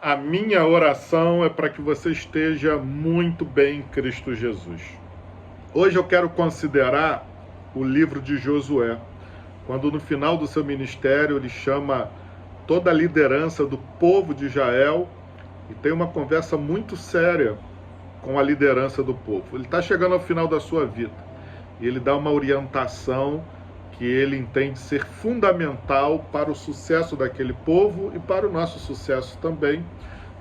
A minha oração é para que você esteja muito bem em Cristo Jesus. Hoje eu quero considerar o livro de Josué, quando no final do seu ministério ele chama toda a liderança do povo de Israel e tem uma conversa muito séria com a liderança do povo. Ele está chegando ao final da sua vida e ele dá uma orientação que ele entende ser fundamental para o sucesso daquele povo e para o nosso sucesso também.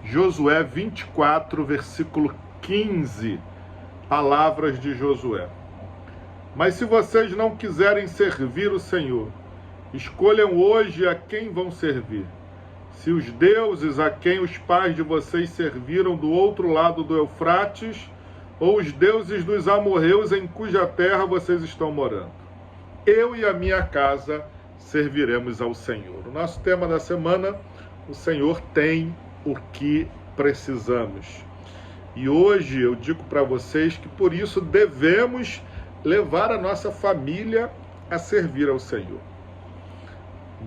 Josué 24, versículo 15, palavras de Josué. Mas se vocês não quiserem servir o Senhor, escolham hoje a quem vão servir. Se os deuses a quem os pais de vocês serviram do outro lado do Eufrates, ou os deuses dos amorreus em cuja terra vocês estão morando. Eu e a minha casa serviremos ao Senhor. O nosso tema da semana, o Senhor tem o que precisamos. E hoje eu digo para vocês que por isso devemos levar a nossa família a servir ao Senhor.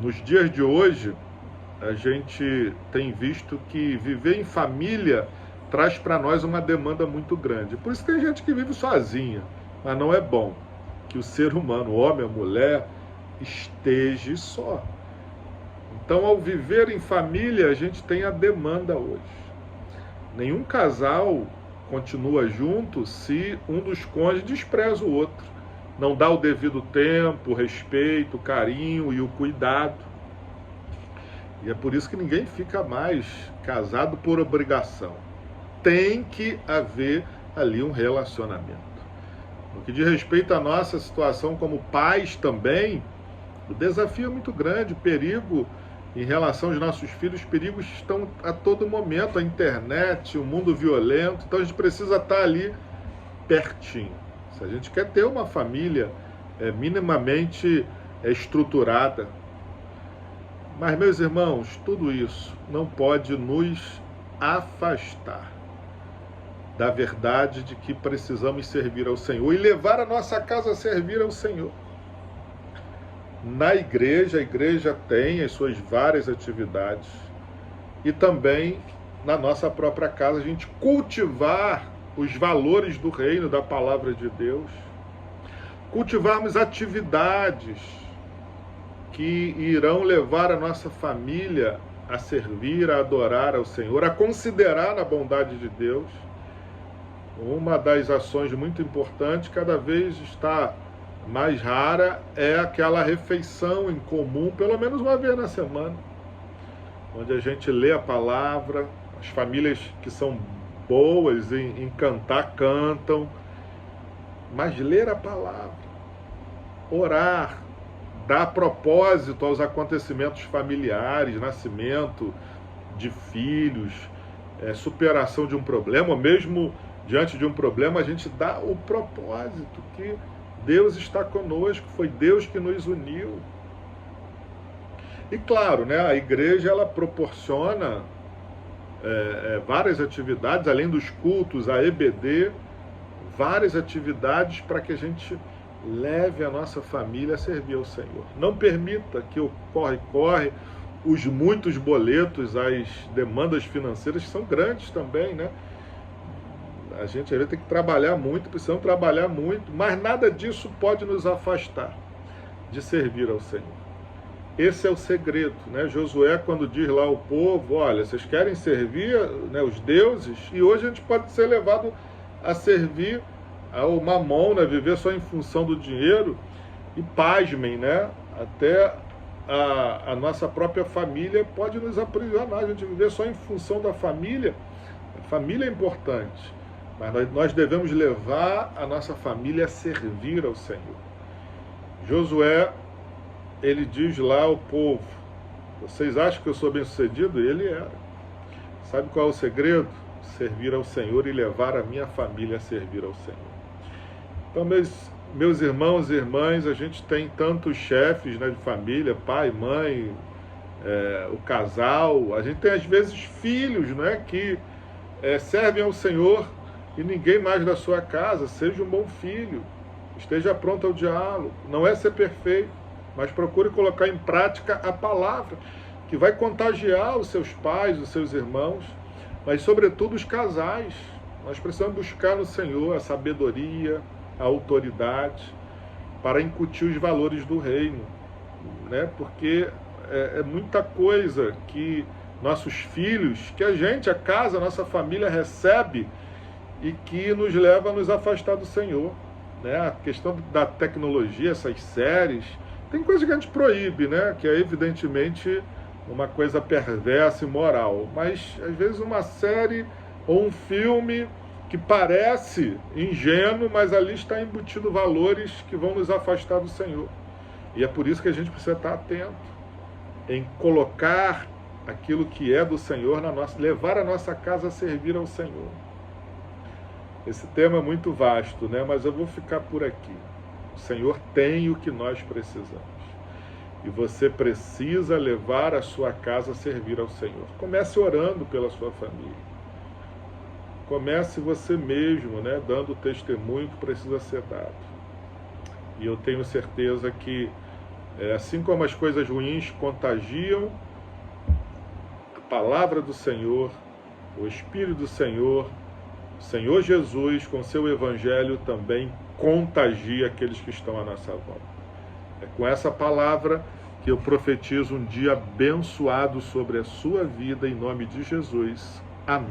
Nos dias de hoje, a gente tem visto que viver em família traz para nós uma demanda muito grande. Por isso tem gente que vive sozinha, mas não é bom que o ser humano, o homem, a mulher, esteja só. Então, ao viver em família, a gente tem a demanda hoje. Nenhum casal continua junto se um dos cônjuges despreza o outro, não dá o devido tempo, o respeito, o carinho e o cuidado. E é por isso que ninguém fica mais casado por obrigação. Tem que haver ali um relacionamento. No que diz respeito à nossa situação como pais também, o desafio é muito grande, o perigo em relação aos nossos filhos, os perigos estão a todo momento, a internet, o mundo violento, então a gente precisa estar ali pertinho. Se a gente quer ter uma família minimamente estruturada. Mas, meus irmãos, tudo isso não pode nos afastar da verdade de que precisamos servir ao Senhor e levar a nossa casa a servir ao Senhor. Na igreja, a igreja tem as suas várias atividades e também na nossa própria casa a gente cultivar os valores do reino, da palavra de Deus, cultivarmos atividades que irão levar a nossa família a servir, a adorar ao Senhor, a considerar a bondade de Deus. Uma das ações muito importantes, cada vez está mais rara, é aquela refeição em comum, pelo menos uma vez na semana, onde a gente lê a palavra, as famílias que são boas em cantar, cantam, mas ler a palavra, orar, dar propósito aos acontecimentos familiares, nascimento de filhos, superação de um problema, ou mesmo diante de um problema, a gente dá o propósito que Deus está conosco, foi Deus que nos uniu. E claro, né, a igreja ela proporciona várias atividades, além dos cultos, a EBD, várias atividades para que a gente leve a nossa família a servir ao Senhor. Não permita que o corre-corre, os muitos boletos, as demandas financeiras, que são grandes também, né? A gente vai ter que trabalhar muito, precisamos trabalhar muito, mas nada disso pode nos afastar de servir ao Senhor. Esse é o segredo, né? Josué, quando diz lá ao povo, olha, vocês querem servir, né, os deuses, e hoje a gente pode ser levado a servir ao mamon, né, viver só em função do dinheiro, e pasmem, né? Até a nossa própria família pode nos aprisionar, a gente viver só em função da família. A família é importante, mas nós devemos levar a nossa família a servir ao Senhor. Josué, ele diz lá ao povo, vocês acham que eu sou bem-sucedido? E ele era. Sabe qual é o segredo? Servir ao Senhor e levar a minha família a servir ao Senhor. Então, meus irmãos e irmãs, a gente tem tantos chefes, né, de família, pai, mãe, o casal, a gente tem às vezes filhos, né, que servem ao Senhor e ninguém mais da sua casa. Seja um bom filho, esteja pronto ao diálogo, não é ser perfeito, mas procure colocar em prática a palavra, que vai contagiar os seus pais, os seus irmãos, mas sobretudo os casais. Nós precisamos buscar no Senhor a sabedoria, a autoridade, para incutir os valores do reino, né? Porque é muita coisa que nossos filhos, que a casa, a nossa família recebe e que nos leva a nos afastar do Senhor, né? A questão da tecnologia, essas séries, tem coisa que a gente proíbe, né? Que é evidentemente uma coisa perversa e imoral, mas às vezes uma série ou um filme que parece ingênuo, mas ali está embutido valores que vão nos afastar do Senhor. E é por isso que a gente precisa estar atento em colocar aquilo que é do Senhor na nossa, levar a nossa casa a servir ao Senhor. Esse tema é muito vasto, né? Mas eu vou ficar por aqui. O Senhor tem o que nós precisamos. E você precisa levar a sua casa a servir ao Senhor. Comece orando pela sua família. Comece você mesmo, né? Dando o testemunho que precisa ser dado. E eu tenho certeza que, assim como as coisas ruins contagiam, a palavra do Senhor, o Espírito do Senhor, o Senhor Jesus, com seu Evangelho, também contagia aqueles que estão à nossa volta. É com essa palavra que eu profetizo um dia abençoado sobre a sua vida, em nome de Jesus. Amém.